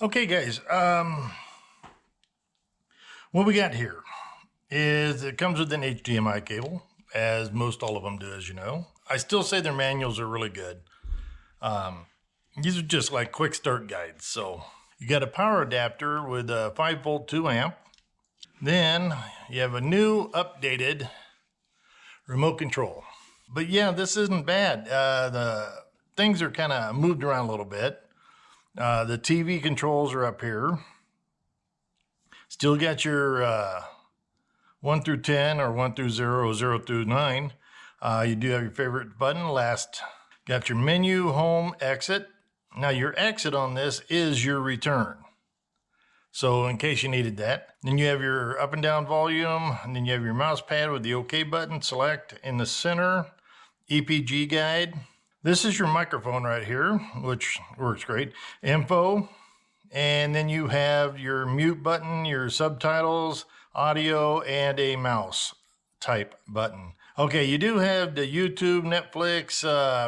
Okay, guys. What we got here is it comes with an HDMI cable, as most all of them do, as you know. I still say their manuals are really good. These are just like quick start guides. So you got a power adapter with a 5 volt 2 amp. Then you have a new updated remote control. But yeah, this isn't bad. The things are kind of moved around a little bit. The TV controls are up here. Still got your 1 through 10 or 1 through 0 or 0 through 9. You do have your favorite button last. Got your menu, home, exit. Now your exit on this is your return. So in case you needed that. Then you have your up and down volume, and then you have your mouse pad with the OK button, select in the center, EPG guide. This is your microphone right here, which works great. Info, and then you have your mute button, your subtitles, audio, and a mouse type button. Okay, you do have the YouTube, Netflix,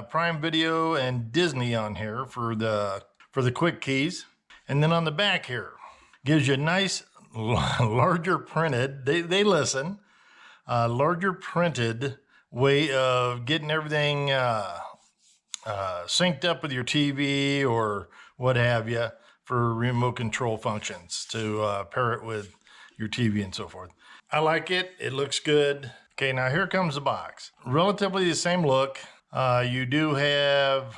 Prime Video, and Disney on here for the quick keys. And then on the back here, gives you a nice larger printed, they listen, larger printed way of getting everything synced up with your TV or what have you for remote control functions to pair it with your TV and so forth. I like it. It looks good. Okay, now here comes the box. Relatively the same look. You do have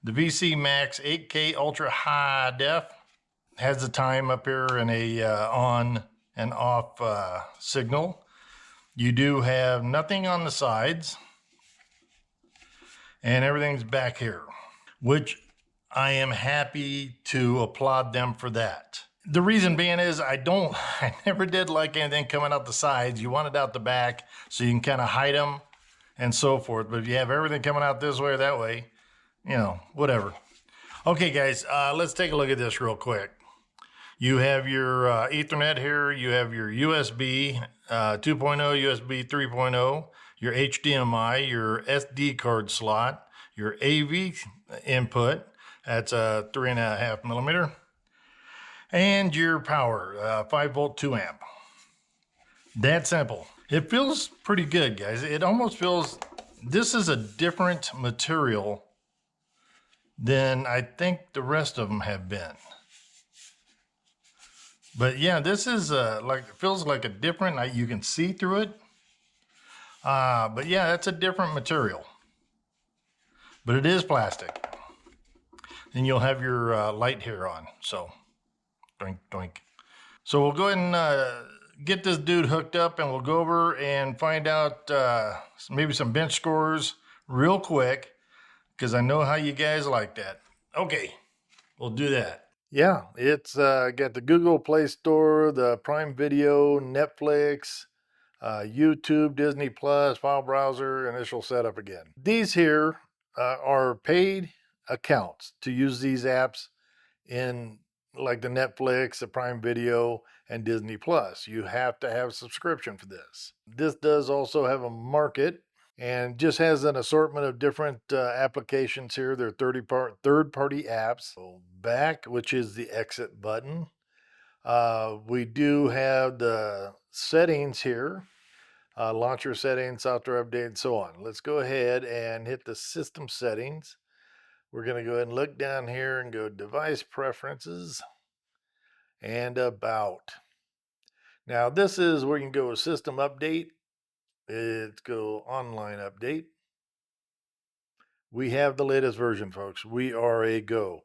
the VC Max 8K Ultra High Def. Has the time up here and a on and off signal. You do have nothing on the sides, and everything's back here, which I am happy to applaud them for that. The reason being is I never did like anything coming out the sides. You want it out the back so you can kind of hide them and so forth. But if you have everything coming out this way or that way, whatever. Okay, guys, let's take a look at this real quick. You have your Ethernet here. You have your USB 2.0, USB 3.0, your HDMI, your SD card slot, your AV input. That's a 3.5 millimeter. And your power, 5 volt 2 amp. That simple. It feels pretty good, guys. It almost feels, this is a different material than I think the rest of them have been. But yeah, this is like, it feels like a different, you can see through it. But yeah, that's a different material. But it is plastic. And you'll have your light here on. So, doink, doink. So we'll go ahead and get this dude hooked up, and we'll go over and find out maybe some bench scores real quick, because I know how you guys like that. Okay, we'll do that. Yeah, it's got the Google Play Store, the Prime Video, Netflix, YouTube, Disney Plus, file browser, initial setup again. These here are paid accounts to use these apps in like the Netflix, the Prime Video, and Disney Plus. You have to have a subscription for this. This does also have a market and just has an assortment of different applications here. They're third-party apps. So back, which is the exit button. We do have the settings here. Launcher settings, software update, and so on. Let's go ahead and hit the system settings. We're going to go ahead and look down here and go device preferences and about. Now this is where you can go with system update. Let's go online update. We have the latest version, folks. We are a go.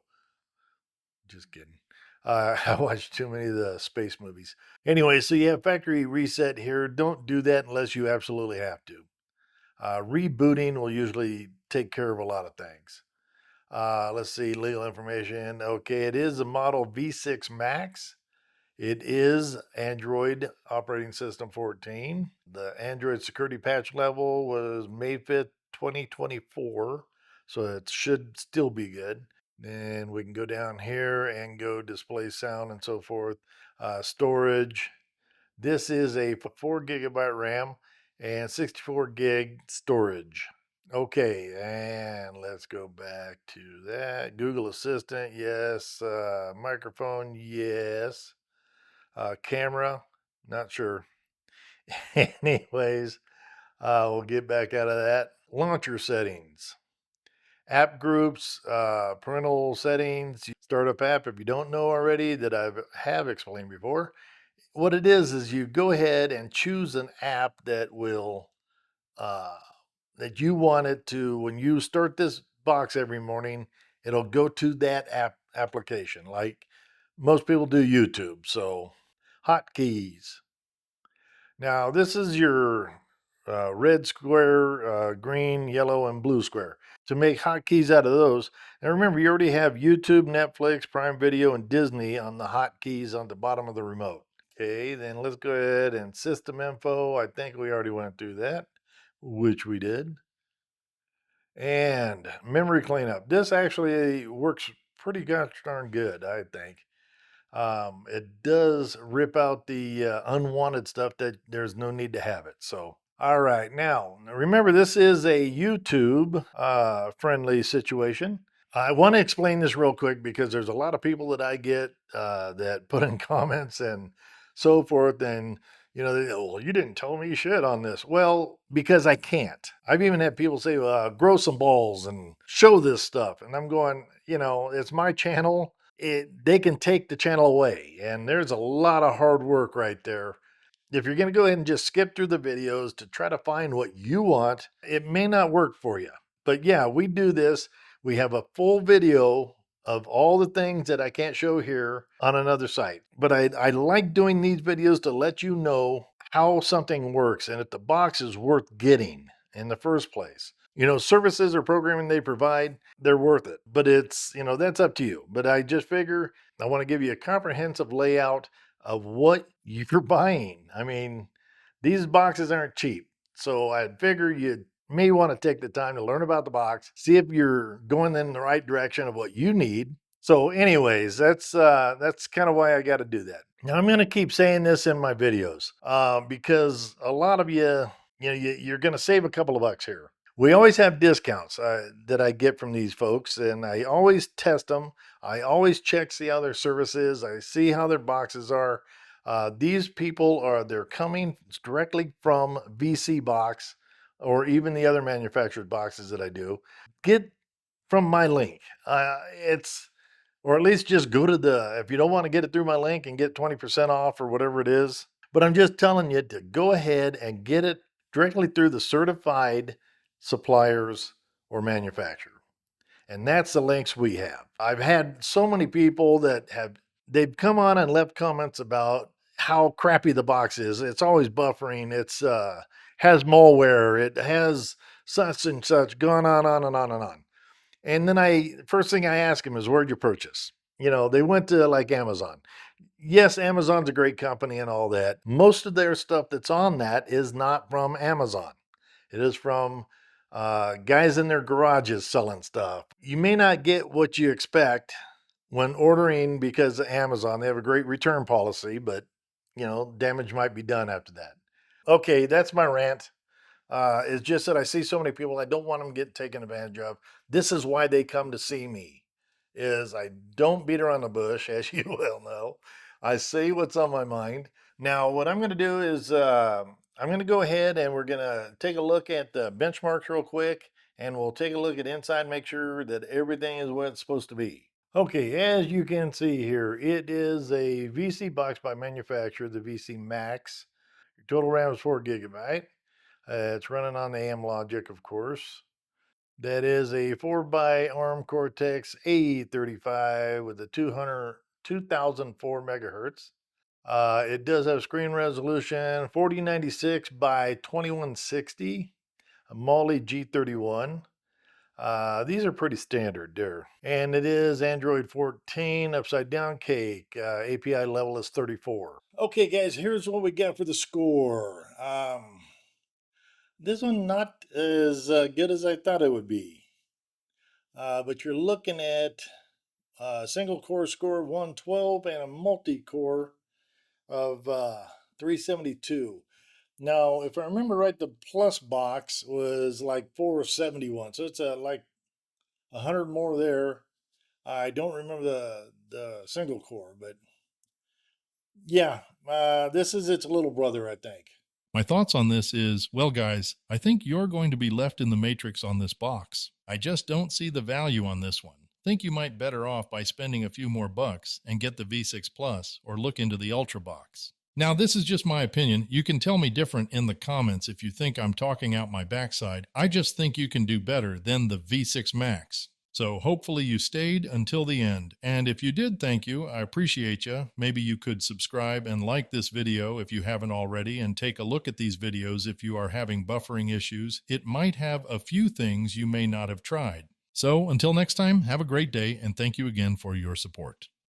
Just kidding. I watched too many of the space movies. Anyway, so you have factory reset here. Don't do that unless you absolutely have to. Rebooting will usually take care of a lot of things. Let's see, legal information. Okay, it is a model V6 Max. It is Android operating system 14. The Android security patch level was May 5th, 2024. So it should still be good. Then we can go down here and go display sound and so forth. Storage. This is a 4 gigabyte RAM and 64 gig storage. Okay, And let's go back to that. Google Assistant, yes. Microphone, yes. Camera, not sure. Anyways, we'll get back out of that. Launcher settings, app groups, parental settings, startup app. If you don't know already, that have explained before, what it is you go ahead and choose an app that will uh, that you want it to, when you start this box every morning, it'll go to that application. Like most people do YouTube. So hotkeys. Now this is your red square, green, yellow, and blue square. To make hotkeys out of those, and remember, you already have YouTube, Netflix, Prime Video, and Disney on the hotkeys on the bottom of the remote. Okay, then let's go ahead and system info. I think we already went through that, which we did. And memory cleanup. This actually works pretty gosh darn good, I think. It does rip out the unwanted stuff that there's no need to have it. So, all right. Now, remember, this is a YouTube friendly situation. I want to explain this real quick because there's a lot of people that I get that put in comments and so forth. And, well, you didn't tell me shit on this. Well, because I can't. I've even had people say, grow some balls and show this stuff. And I'm going, it's my channel. They can take the channel away. And there's a lot of hard work right there. If you're going to go ahead and just skip through the videos to try to find what you want, it may not work for you. But yeah, we do this. We have a full video of all the things that I can't show here on another site. But I like doing these videos to let you know how something works and if the box is worth getting in the first place. Services or programming they provide, they're worth it. But that's up to you. But I just figure I want to give you a comprehensive layout of what you're buying. I mean, these boxes aren't cheap. So I figure you may want to take the time to learn about the box, see if you're going in the right direction of what you need. So, anyways, that's kind of why I got to do that. Now, I'm going to keep saying this in my videos because a lot of you're going to save a couple of bucks here. We always have discounts that I get from these folks, and I always test them. I always check, see how their service is. I see how their boxes are. These people they're coming directly from vSeeBox or even the other manufactured boxes that I do. Get from my link. Or at least just go to if you don't want to get it through my link and get 20% off or whatever it is. But I'm just telling you to go ahead and get it directly through the certified suppliers or manufacturer. And that's the links we have. I've had so many people they've come on and left comments about how crappy the box is. It's always buffering. It's has malware. It has such and such, gone on and on and on. And then first thing I ask them is, where'd you purchase? They went to like Amazon. Yes, Amazon's a great company and all that. Most of their stuff that's on that is not from Amazon. It is from guys in their garages selling stuff. You may not get what you expect when ordering because of Amazon. They have a great return policy, but damage might be done after that. Okay, that's my rant. It's just that I see so many people. I don't want them to get taken advantage of. This is why they come to see me. Is I don't beat around the bush, as you well know. I say what's on my mind. Now, what I'm going to do is I'm going to go ahead and we're going to take a look at the benchmarks real quick, and we'll take a look at inside, make sure that everything is what it's supposed to be. Okay, as you can see here, it is a vSeeBox by manufacturer, the VC Max. Your total RAM is 4 GB. It's running on the AM logic, of course. That is a 4 by ARM Cortex A35 with a 2004 megahertz. It does have screen resolution 4096 by 2160, a Mali G31. These are pretty standard there. And it is Android 14 upside down cake. API level is 34. Okay, guys, here's what we got for the score. This one not as good as I thought it would be. But you're looking at a single core score of 112 and a multi-core of 372. Now, if I remember right, the plus box was like 471. So it's like 100 more there. I don't remember the single core, but yeah, this is its little brother, I think. My thoughts on this is, well, guys, I think you're going to be left in the matrix on this box. I just don't see the value on this one. Think you might better off by spending a few more bucks and get the V6 Plus or look into the Ultra box. Now, this is just my opinion. You can tell me different in the comments if you think I'm talking out my backside. I just think you can do better than the V6 Max. So hopefully you stayed until the end. And if you did, thank you. I appreciate you. Maybe you could subscribe and like this video if you haven't already, and take a look at these videos if you are having buffering issues. It might have a few things you may not have tried. So until next time, have a great day, and thank you again for your support.